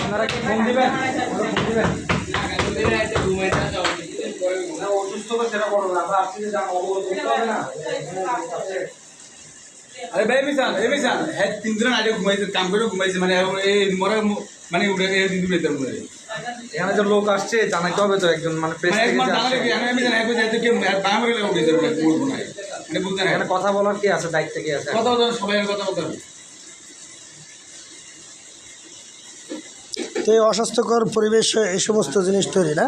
আপনারা কি ফোন দিবেন? অসুস্থ তো সেটা বড় না, আপনি যে জানো অবগত করতে হবে না। আরে ভাই মিশান হ্যাঁ 3 দিন আগে ঘুমাইছে, কাম করে ঘুমাইছে, মানে এই মরে মানে উঠে দিন দিবে তার মরে। এখানে যে লোক আসছে জানাইতে হবে তো, একজন মানে প্রেস থেকে জানালে কি আমি জানাই কই যাইতে কি বাম করে উঠে যাবে বলবো না, মানে বুঝছেন। এখানে কথা বলার কি আছে, দায়িত্ব কি আছে? কথা বলার সবাই কথা বলতে হবে। তো এই অস্বাস্থ্যকর পরিবেশে এই সমস্ত জিনিস তৈরি না।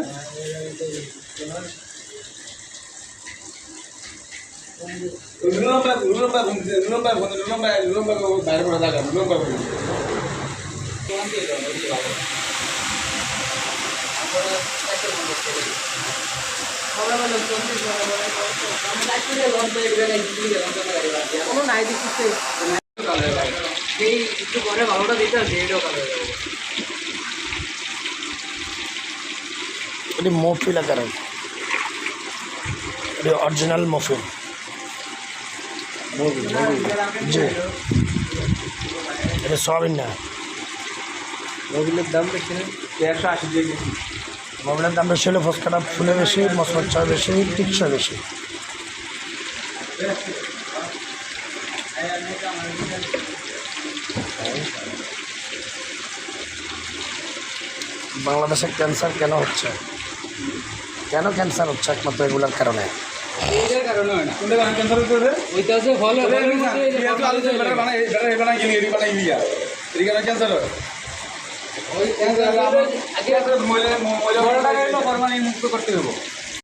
এটি মফিল আকারের, এটি অরিজিনাল মফিল। জি, এটা সয়াবিন না। মোবিলের দাম বেশি না, 180 দিয়ে গেছি। মোবিলের দাম বেশি হলে ফসকাটা ফুলে বেশি, মশলার চয় বেশি, টিকসই বেশি। বাংলাদেশে ক্যান্সার কেন হচ্ছে? কেন ক্যান্সার হচ্ছে? একমাত্র এগুলোর কারণে। মুক্ত করতে হবে।